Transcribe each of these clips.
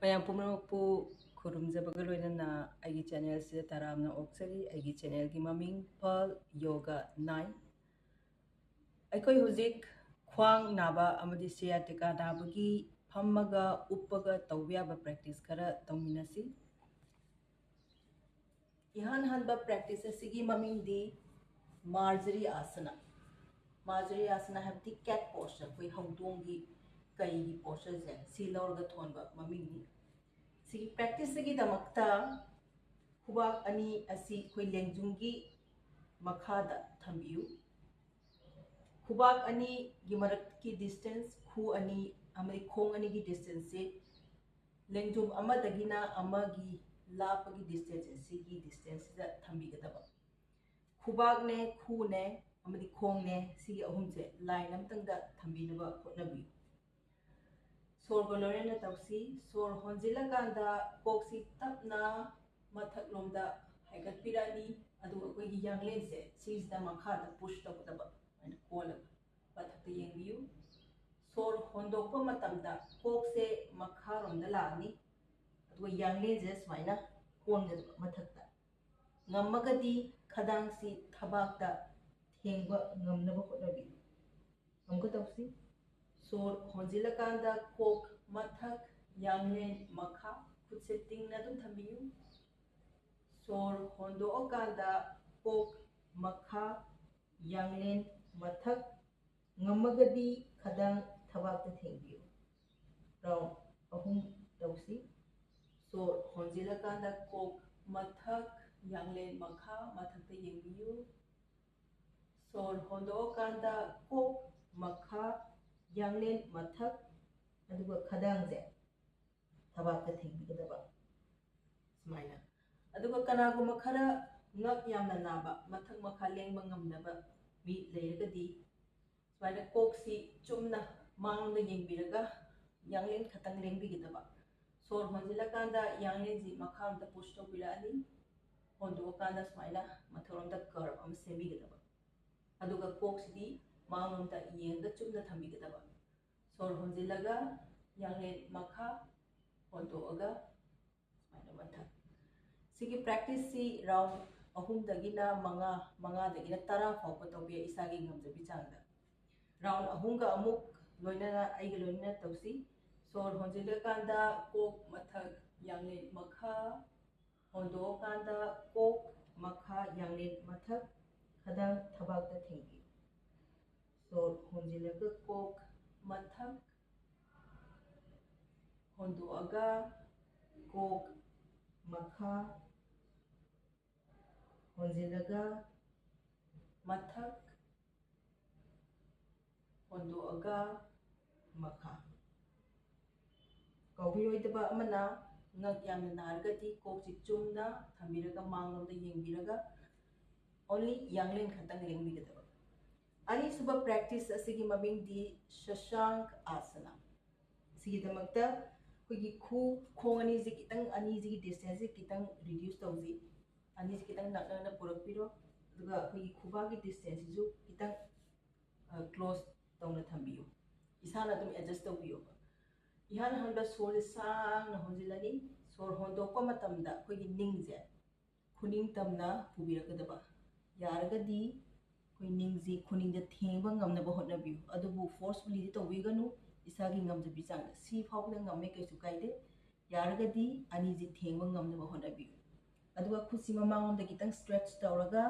ꯃꯌꯥꯝ ꯄꯨꯝꯅꯃꯛꯄꯨ ꯈꯨꯔꯨꯝꯖꯕꯒ ꯂꯣꯏꯅꯅ ꯑꯩꯒꯤ ꯆꯦꯅꯦꯜꯁꯤꯗ ꯇꯔꯥꯝꯅ ꯑꯣꯛꯆꯔꯤ ꯑꯩꯒꯤ ꯆꯦꯅꯦꯜꯒꯤ ꯃꯃꯤꯡ ꯄꯜ ꯌꯣꯒꯥ 9 ꯑꯩꯈꯣꯏ ꯍꯧꯖꯤꯛ ꯈ꯭ꯋꯥꯡ ꯅꯥꯕ ꯑꯃꯗꯤ ꯁꯤꯌꯥꯇꯤꯀꯥ ꯅꯥꯕꯒꯤ ꯐꯝꯃꯒ ꯎꯞꯄꯒ ꯇꯧꯕ ꯌꯥꯕ ꯄ꯭ꯔꯦꯛꯇꯤꯁ ꯈꯔ ꯇꯧꯃꯤꯟꯅꯁꯤ इहान हनबा प्रैक्टिस असिगी ममिंगदी मार्जरी आसना है कैट पोस्चर कोई हौदोंगी कई पोस्चर से सी लौरगा थोनबा ममिंगनी सी प्रैक्टिस की दमकता खुबाक अनि असि कोई लेंजुंगी मखादा थंबियु खुबाक अनि गी मरक की डिस्टेंस खु अनि अमरी खोंग अनि की डिस्टेंस से लेंजुम अमदगिना अमगी लापगी डिस्टेंस सिगी डिस्टेंस दा थंबिगदबा खुबाक ने खु ने अमदी खोंग ने सिगी अहुम से लाइन अमतंगदा थंबिनबा होटनबी सोर गोलोरेना तवसी सोर होंजिला कांदा कोक्सी तपना मथक लोमदा हाइगत पिरानी अदु अखोगी यांगलेन से सिजदा मखादा पुश तबदबा एंड कोल पथक येंबियु सोर होंदोकपा मतमदा कोक से मखारोंदा लानी अदु यांगलेन जे स्माइना कोनगदबा मथकता ngamagadhi khadangsi thabakta thengba ngamnaba hotnabi amka tawsi sor honjilakanda kok mathak yanglen makha khutse tingna dum thambiyu sor hondo okanda kok makha yanglen mathak ngamagadhi khadang thabakta thengbiyu round ahum tawsi sor honjilakanda kok mathak yanglen makha mathakta yengbiyu sor hondo kanda kok makha yanglen mathak aduga khadang je thabakta thengbigadaba smaina aduga kanaguma khara ngak yamna naba mathak makha lengba ngamnaba mi leiragadi smaina koksi chumna mangda yengbiraga yanglen khatang lengbigadaba sor honjilakanda yanglen ji makha amta push tobirani hondo kanda smaina mathoramda curve am sembigadaba aduga koksidi mangomta yenga chumna thambigadaba sor honjilaga yanglen makha hondo aga smaina matha sigi practice si round ahum dagina manga dagina tara fawpa tawbiya isagi ngamjabi changda round ahum ga amuk loinana aiga loinana tawsi sor honjilakanda kok mathak yanglen makha hondo kanda kok makha yanglen mathak khadang thabakta thengbi sor honjilaga kok mathak hondo aga kok makha honjilaga mathak hondo aga makha kaubiroidaba amana ngak yamna nargati kokchi chumna thambiraga manglomda yengbiraga only yanglen khatang lengbigadaba ani suba practice asigi maming di shashank asana sigi damakta kogi khu khong ani ji kitang ani ji distance kitang reduce tawji ani ji kitang nakna purakpiro duga kogi khuba gi distance ju kitang close tawna thambiyo isana tum adjust tawbiyo ihan hanba sor sang na honjilani sor hondokpa matamda kogi ningje khuning tamna pubirakadaba yaragadi koi ningji khuning da thengba ngamna ba hotnabiyu adubu forcefully tawbiganu isagi ngamjabi chang si phawda ngamme kaisu kaide yaragadi ani ji thengba ngamna ba hotnabiyu aduga khusi mamangom da kitang stretch tawraga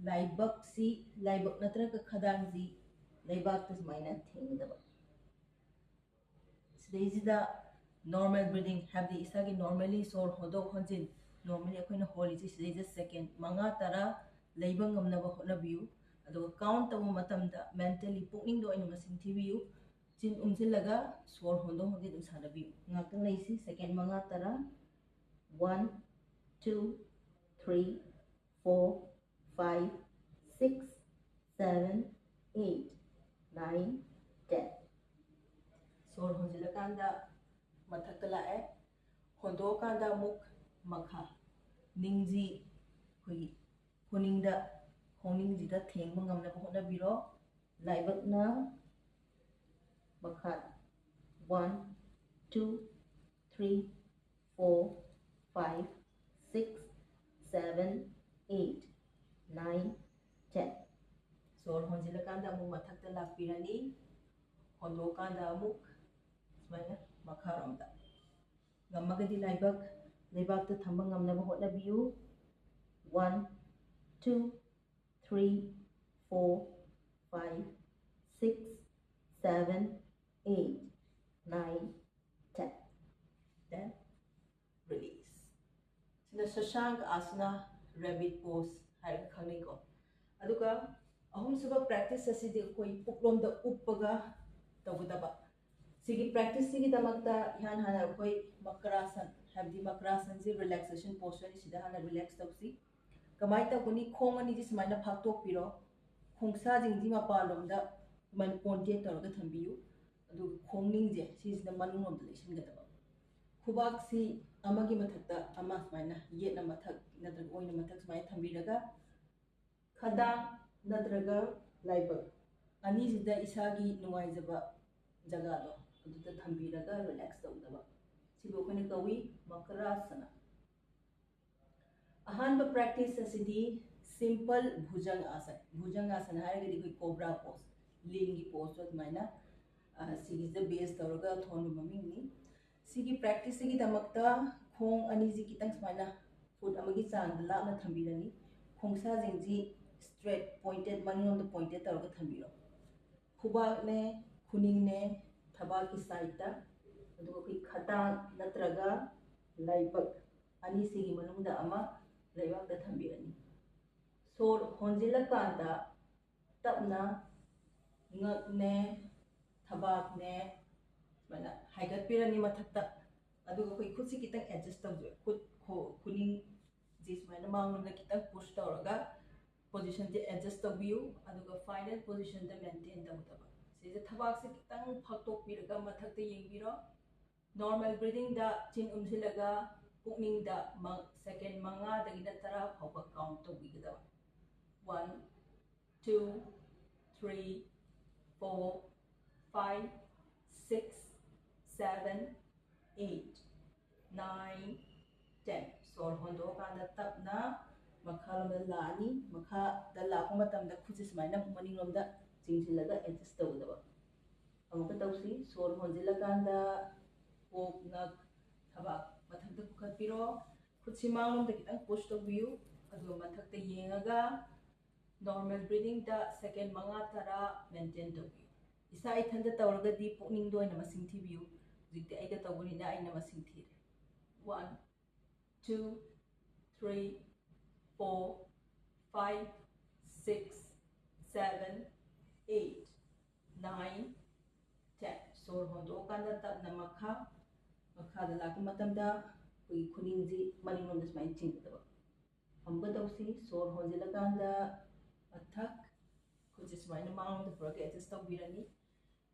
laibak si laibak natraga khadang ji laibak tas maina thengdaba sidayisida normal breathing habdi isagi normally sor hodok honjin normally akoina holi ji sidayisa second manga tara leiba ngamna ba hotnabiyu aduga count tawu matamda mentally pukning do ina masing thibiyu chin umjilaga sor hondo hondi dum sanabiyu ngakang leisi second manga tara 1 2 3 4 5 6 7 8 9 10 sor honjilakanda mathakta lae hondo kanda muk makha ningji koi huningda honingji da thengba ngamna ba hotnabiro laibakna makha 1 2 3 4 5 6 7 8 9 10 सोर होंजिलकांदा अमुक मथक्ता लाक्पिरनी होंदोकांदा अमुक सुमाइना मखारोमदा गम्मगदी लाइबक लेबाकता थंबा ngamnaba hotnabiyu 1 2 3 4 5 6 7 8 9 10 then release sina shashank asana rabbit pose hai khangai ko aduga ahum suba practice asidi koi puklom da uppaga tawdaba sigi practice sigi damakta yan hana koi makrasan habdi makrasan ji relaxation posture ni sida hana relax tawsi kamai ta kuni khong ani ji smaina phaktok piro khongsa jingji ma palom da man ponte tawga thambiyu adu khongning je sisida manung om da lesin gadaba khubak si amagi mathakta ama smaina yetna mathak nadra oina mathak smai thambiraga khada nadraga laibak ani sida isagi nungaijaba jaga do aduda thambiraga relax tawdaba sibo khone kawi makrasana ahanba practice asidi simple bhujang asana haragadi koi cobra pose lingi pose to maina sigi the base tawraga thonu maming ni sigi practice sigi damakta khong ani ji kitang smaina foot amagi chang la na thambirani khongsa jingji straight pointed manung the pointed tawraga thambiro khubak ne khuning ne thaba ki side ta aduga koi khata natraga laibak ani sigi manung da ama laibak da thambirani sor honjila kanda tapna ngak ne thabak ne mana haigat pirani mathakta aduga koi khutsi kitang adjust tawje khut khuning jis mana mangum da kitang push tawraga position je adjust tawbiu aduga final position da maintain tawdaba sije thabak se kitang phaktok piraga mathakta yengbiro normal breathing da chin umsilaga pukning da second manga dagina tara phawba count tawbigada 1 2 3 4 5 6 7 8 9 10 sor hondo kanda tapna makhalom da lani makha da la ko matam da khuji smaina maning rom da jingjilaga adjust tawdaba amuka tawsi sor honjila kanda ok nak thabak mathak da khat piro khutsi mangom da kitang push tawbiu adu mathak da yengaga normal breathing da second manga tara maintain tawbiu isa ithanda tawraga di pukning do ina masing thibiu jikte aiga tawbuni na ina masing thire 1 2 3 4 5 6 7 8 9 10 sor hondo kanda tapna makha da laku matamda koi khuninji maningom da smai chingdaba amba tawsi sor honjila kanda athak khuji smaina mangom da pura adjust tawbirani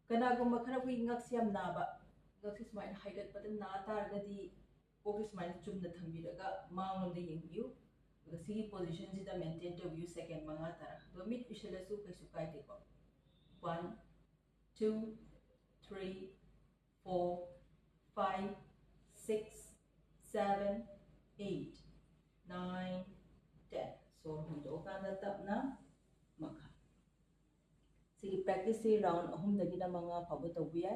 kanagumba khara koi ngak siam naba ngak smaina haigat padan na targadi ok smaina chumna thambiraga mangom da yengbiu sigi position ji da maintain tawbiu second manga tara do mit ishalasu kaisu kaite ko 1 2 3 4 5 6 7 8 9 10 sor hondo kanda tapna makha sigi practice si round ahum dagi na manga phabu tawbiya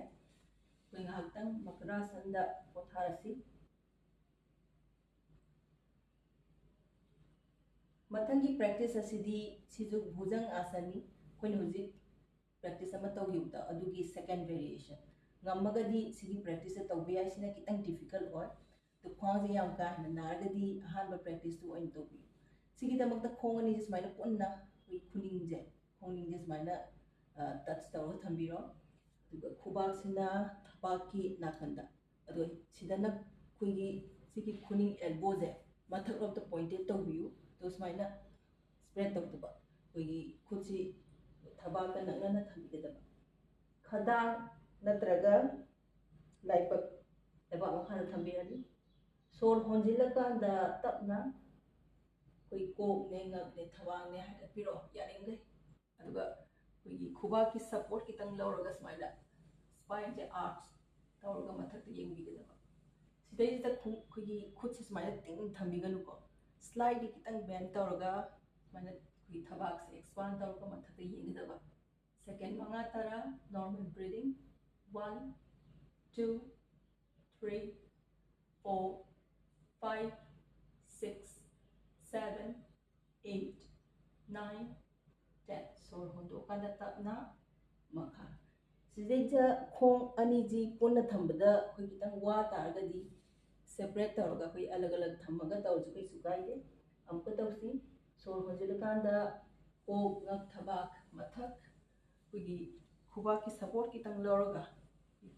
koi ngahtang makrasan da potharasi mathangi practice asidi siju bhujang asani koi hojik practice ama tawgiuta adugi second variation ngamagadi sigi practice tawbiya sina kitang difficult hoy to khong je yam ka hina nargadi ahanba practice tu oin tawbi sigi damakta khong ani je smaina punna koi khuning je smaina touch tawra thambiro aduga khubak sina thapaki nakanda adu sidana khuigi sigi khuning elbow je mathak of the pointed tawbiu to smaina spread tawdaba khuigi khutsi thabaka nakna thambigada khadang natraga laibak laibak makhana thambirani sor honjila kanda tapna koi kok ne ngak ne thawang ne hagat piro yaringai aduga koi khuba ki support kitang lawraga smaila spine je arch tawraga mathak te yengbigada सिदैसिदा खुगी खुद से सुमाइना तिंग थम्बिगनुको slightly कितंग bend तौरगा सुमाइना खुगी थबाक से expand तौरगा मथक्ता येंगदबा second मंगा तरा normal breathing 1 2 3 4 5 6 7 8 9 10 सोर होंदो कांदा तपना मखा सिदैजा खोंग अनीजी पुन्ना थंबदा खुई कितंग वा तारगदी separate तौरगा खुई अलग अलग थम्मगा तौरजु कई सुकाइदे हमको तौसी सोर होंजिलकांदा कोक ngak थबाक मथक खुगी खुबा की सपोर्ट कितंग लौरगा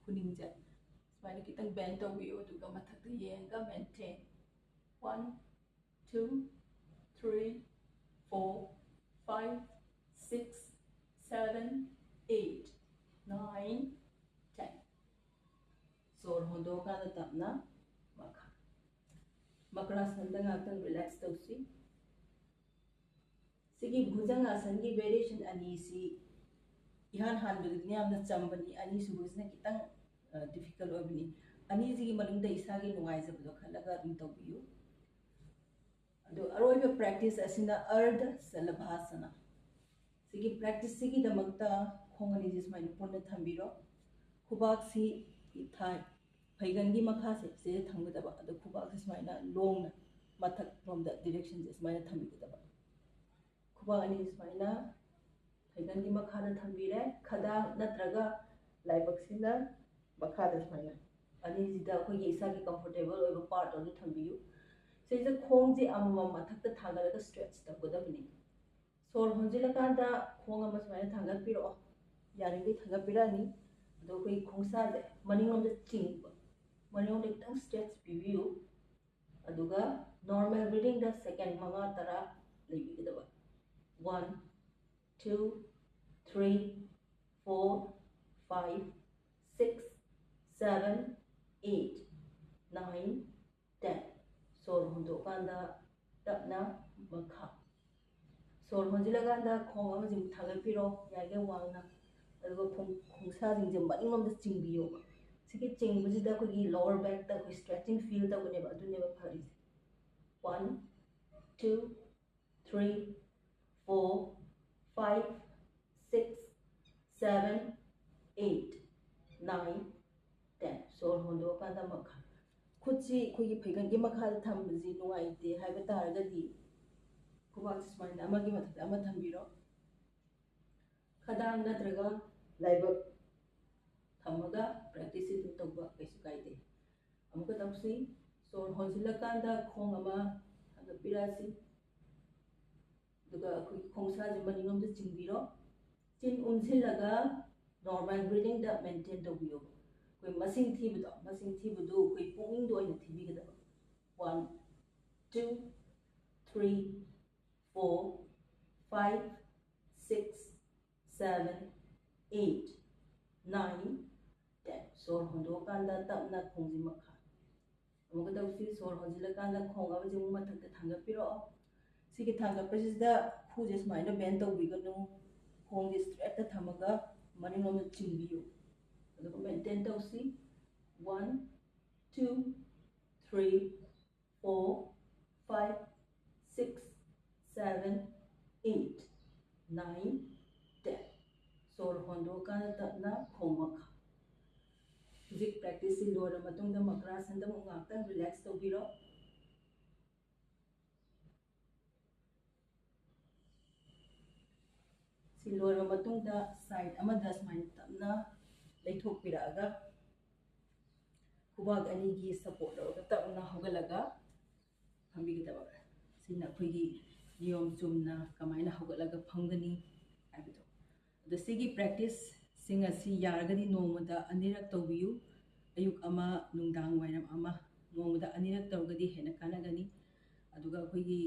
खुनिंगजा स्माइल कितंग बेंड तौबियो दुगा मथक येंगा मेंटेन 1 2 3 4 5 6 7 8 9 10 सोर होंदो कांदा तपना मखा मकरासन ngak रिलैक्स तौसी सिगी भुजंगासन की वेरिएशन अनी सी इहान हान बदनी हमना चंबनी अनी सुबुजना कितंग डिफिकल्ट ओबनी अनी जिगी मनुंग द इसागी नुगाइजबदो खलगा अदुम तौबियु अदो अरोइबे प्रैक्टिस असिना अर्ध सलभासना सिगी प्रैक्टिस सिगी दमकता खोंगनी जिसमाइन पुन्ना थंबिरो खुबाक सी इथाई फैगन की मखा से थंगदबा अदो खुबाक से सुमाइना लोंगना मथक फ्रॉम द डायरेक्शन से सुमाइना थंबिगदबा खुबाक अनी सुमाइना फैगन की मखा थंबिरे खदा नत्रगा लाइबक्सिना मखा सुमाइना अनी जिदा अखोगी इसागी कंफर्टेबल ओइबा पार्ट अदु थंबियु सेजा खोंगजे अमम मथक्ता थागलगा स्ट्रेच तगदबनी सोर होंजिलकांदा खोंग अमा सुमाइना थागपिरो यारिंगे थागपिरानी अदो कोई खोंगसाजे मनिंगोंदा चिंग मनिंगोंदा कितंग स्ट्रेच पिबियु अदुगा नॉर्मल ब्रीदिंग दा सेकंड मंगा तरा लेबिगदबा 1 2 3 4 5 6 7 8 9 10 सोर होंदो कांदा तपना मखा सोर होंजिलकांदा खोंग अमा जिम थागपिरो यागे वांगना अदुगा खोंगसा जिंग मनिंगोंदा चिंबियो सिगे चिंगबजिदा कोगी लोअर बैक ता कोई स्ट्रेचिंग फील तबनेबा अदुनेबा फरिस 1 2 3 4 5 6 7 8 9 10 सोर होंदो कांदा मखा खुदसी खुगी फैगन की मखा थंबजी नुआइते हाइबा तारगदी खुबाक सुमाइना अमागी मथक अमा थंबिरो खदांग नत्रगा लाइबक थम्मगा प्रैक्टिस इदु तौबा कैसु काइदे अमुका तौसी सोर होंजिलकांदा खोंग अमा थागपिरासी दुगा खुगी खोंगसा जे मनिंगोंदा चिंबिरो चिन उमजिलगा नॉर्मल ब्रीदिंग दा मेंटेन तौबियो कोई मसिंग थीबदो कोई पुंगिंग दो ओइना थीबिगदबा 1 2 3 4 5 6 7 8 9 10 सोर होंदो कांदा तपना खोंगजी मखा अमुका तौसी सोर होंजिलकांदा खोंग अमा जिमु मथक्ता थांगपिरो सिगी थांगपसिदा खुजे सुमाइना बेंड तौबिगनु खोंगजी स्ट्रेट थमगा मनिंगोंदा चिंबियो अदुगा मेंटेन तौसी 1 2 3 4 5 6 7 8 9 10 सोर होंदो कांदा तपना खोंग मखा जिक प्रैक्टिस सी लोर मतुंग द मकरासन द मुंगाक्तंग रिलैक्स तौबिरो सी लोर मतुंग द साइड अमा द स्माइन तपना लेथोकपिरागा खुबाक अनी की सपोर्ट लौरगा तपना होगलगा फंबिगदबा सिना खुगी नियम चुमना कमाइना होगलगा फंगनी हाइबदो द सिगी प्रैक्टिस सिंग असि यारगदी नोमदा अनिरक तौबियु अयुक अमा नुंदांग वाइरम अमा नोमदा अनिरक तौगदी हेना कानगनी अदुगा खुगी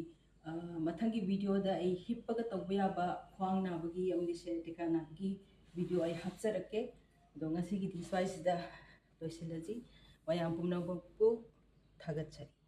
मथंगी वीडियो दा आई हिप्पगा तौबा याबा ख्वांग नाबगी अमदि सेटिका नाबगी वीडियो आई हपचरके दो ngasi gi diswai sida loisilasi wayam pumnang bu thagat chari